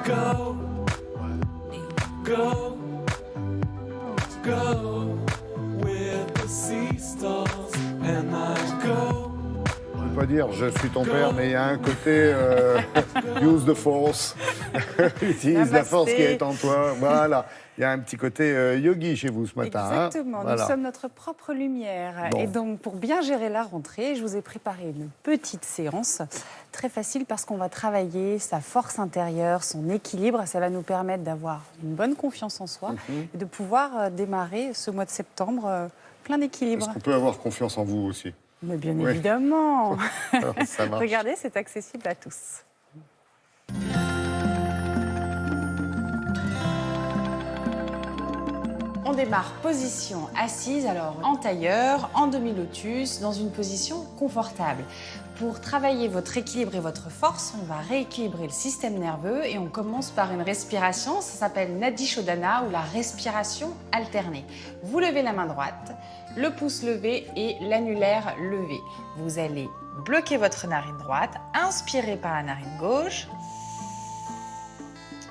go, go, go with the sea stars and I go. Je ne peux pas dire je suis ton père, mais il y a un côté use the force, utilise la force qui est en toi. Voilà, il y a un petit côté yogi chez vous ce matin. Exactement, hein. Voilà. Nous sommes notre propre lumière. Bon. Et donc, pour bien gérer la rentrée, je vous ai préparé une petite séance très facile parce qu'on va travailler sa force intérieure, son équilibre. Ça va nous permettre d'avoir une bonne confiance en soi et de pouvoir démarrer ce mois de septembre plein d'équilibre. Est-ce qu'on peut avoir confiance en vous aussi? Mais bien Oui. évidemment. Ça marche. Regardez, c'est accessible à tous. On démarre position assise, alors en tailleur, en demi-lotus, dans une position confortable. Pour travailler votre équilibre et votre force, on va rééquilibrer le système nerveux et on commence par une respiration, ça s'appelle Nadi Shodhana ou la respiration alternée. Vous levez la main droite, le pouce levé et l'annulaire levé. Vous allez bloquer votre narine droite, inspirez par la narine gauche,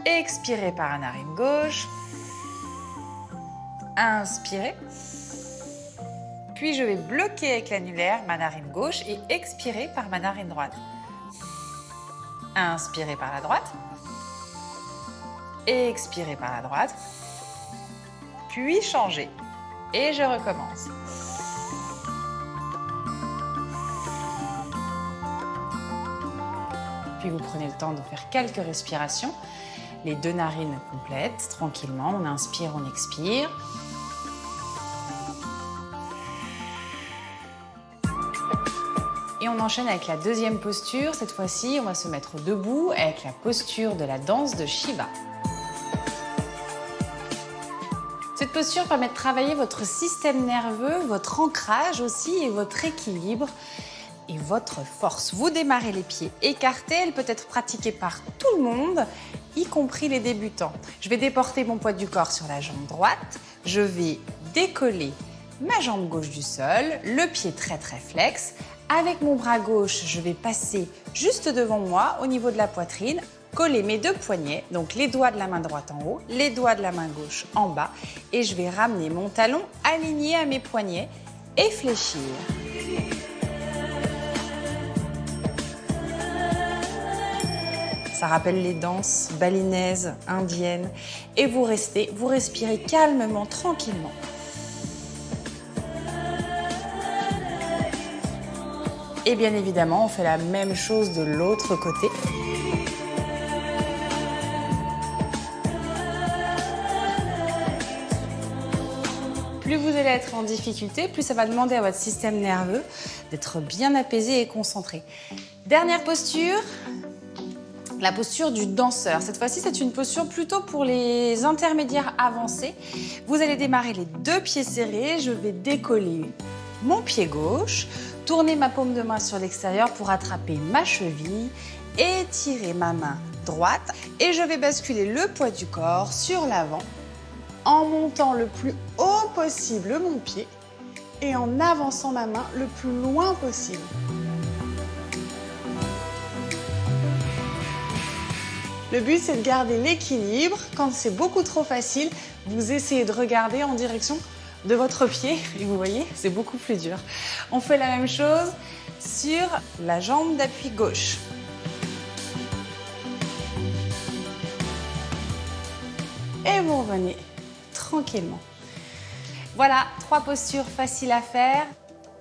expirez par la narine gauche, inspirez. Puis je vais bloquer avec l'annulaire ma narine gauche et expirer par ma narine droite. Inspirez par la droite. Expirez par la droite. Puis changez. Et je recommence. Puis vous prenez le temps de faire quelques respirations. Les deux narines complètes, tranquillement. On inspire, on expire. Et on enchaîne avec la deuxième posture. Cette fois-ci, on va se mettre debout avec la posture de la danse de Shiva. Cette posture permet de travailler votre système nerveux, votre ancrage aussi et votre équilibre et votre force. Vous démarrez les pieds écartés. Elle peut être pratiquée par tout le monde, y compris les débutants. Je vais déporter mon poids du corps sur la jambe droite. Je vais décoller ma jambe gauche du sol, le pied très flex. Avec mon bras gauche, je vais passer juste devant moi, au niveau de la poitrine, coller mes deux poignets, donc les doigts de la main droite en haut, les doigts de la main gauche en bas, et je vais ramener mon talon aligné à mes poignets et fléchir. Ça rappelle les danses balinaises, indiennes, et vous respirez calmement, tranquillement. Et bien évidemment, on fait la même chose de l'autre côté. Plus vous allez être en difficulté, plus ça va demander à votre système nerveux d'être bien apaisé et concentré. Dernière posture, la posture du danseur. Cette fois-ci, c'est une posture plutôt pour les intermédiaires avancés. Vous allez démarrer les deux pieds serrés. Je vais décoller mon pied gauche, tourner ma paume de main sur l'extérieur pour attraper ma cheville, étirer ma main droite et je vais basculer le poids du corps sur l'avant en montant le plus haut possible mon pied et en avançant ma main le plus loin possible. Le but, c'est de garder l'équilibre. Quand c'est beaucoup trop facile, vous essayez de regarder en direction de votre pied et vous voyez, c'est beaucoup plus dur. On fait la même chose sur la jambe d'appui gauche. Et vous revenez tranquillement. Voilà, 3 postures faciles à faire.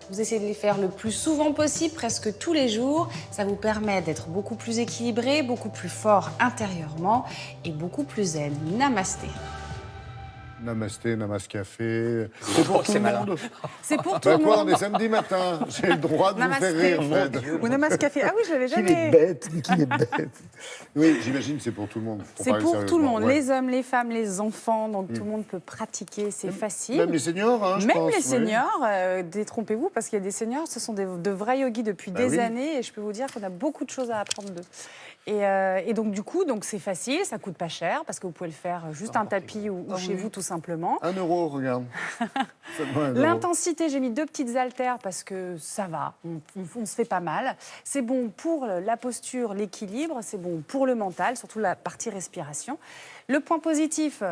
Vous essayez de les faire le plus souvent possible, presque tous les jours. Ça vous permet d'être beaucoup plus équilibré, beaucoup plus fort intérieurement et beaucoup plus zen. Namasté. Namasté, Namaskafé. C'est pour tout le monde. C'est pour tout le Quoi, on monde. est samedi matin. J'ai le droit de vous faire Namasté. rire, Fred. Ou Namaskafé. Ah oui, je l'avais Qu'il est jamais. bête, mais qu'il est bête. Oui, j'imagine que c'est pour tout le monde. C'est parler pour tout le sérieusement, monde, ouais. les hommes, les femmes, les enfants, donc tout le monde peut pratiquer, c'est facile. Même les seniors, hein, je Même pense. les oui. seniors, détrompez-vous, parce qu'il y a des seniors, ce sont de vrais yogis depuis Bah des oui. années, et je peux vous dire qu'on a beaucoup de choses à apprendre d'eux. Et donc, du coup, c'est facile, ça coûte pas cher, parce que vous pouvez le faire juste un tapis ou chez vous, tout simplement. 1 euro, regarde. Seulement 1 euro. L'intensité, j'ai mis 2 petites haltères parce que ça va, on se fait pas mal. C'est bon pour la posture, l'équilibre, c'est bon pour le mental, surtout la partie respiration. Le point positif,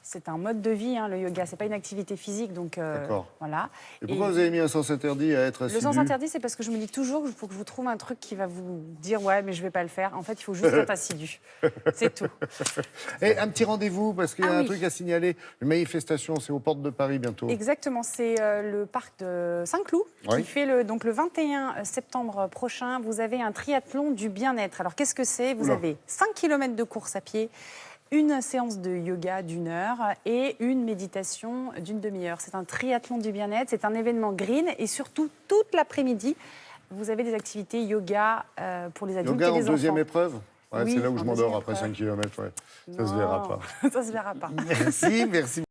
c'est un mode de vie, le yoga, c'est pas une activité physique, donc D'accord. voilà. Et pourquoi vous avez mis un sens interdit à être assidu? Le sens interdit, c'est parce que je me dis toujours qu'il faut que je vous trouve un truc qui va vous dire « ouais, mais je vais pas le faire ». En fait, il faut juste être assidu. C'est tout. Et un petit rendez-vous, parce qu'il y a Ah un oui. truc à signaler. Une manifestation, c'est aux portes de Paris bientôt. Exactement, c'est le parc de Saint-Cloud Oui. qui fait le 21 septembre prochain. Vous avez un triathlon du bien-être. Alors, qu'est-ce que c'est? Vous Oula. avez 5 km de course à pied, une séance de yoga d'1 heure et une méditation d'une demi-heure. C'est un triathlon du bien-être, c'est un événement green et surtout, toute l'après-midi, vous avez des activités yoga pour les adultes Yoga et en les deuxième enfants. épreuve? Ouais, Oui, c'est là où je en m'endors deuxième après épreuve. 5 km. Ouais. Ça se Non, verra pas. Ça se verra pas. Merci, merci.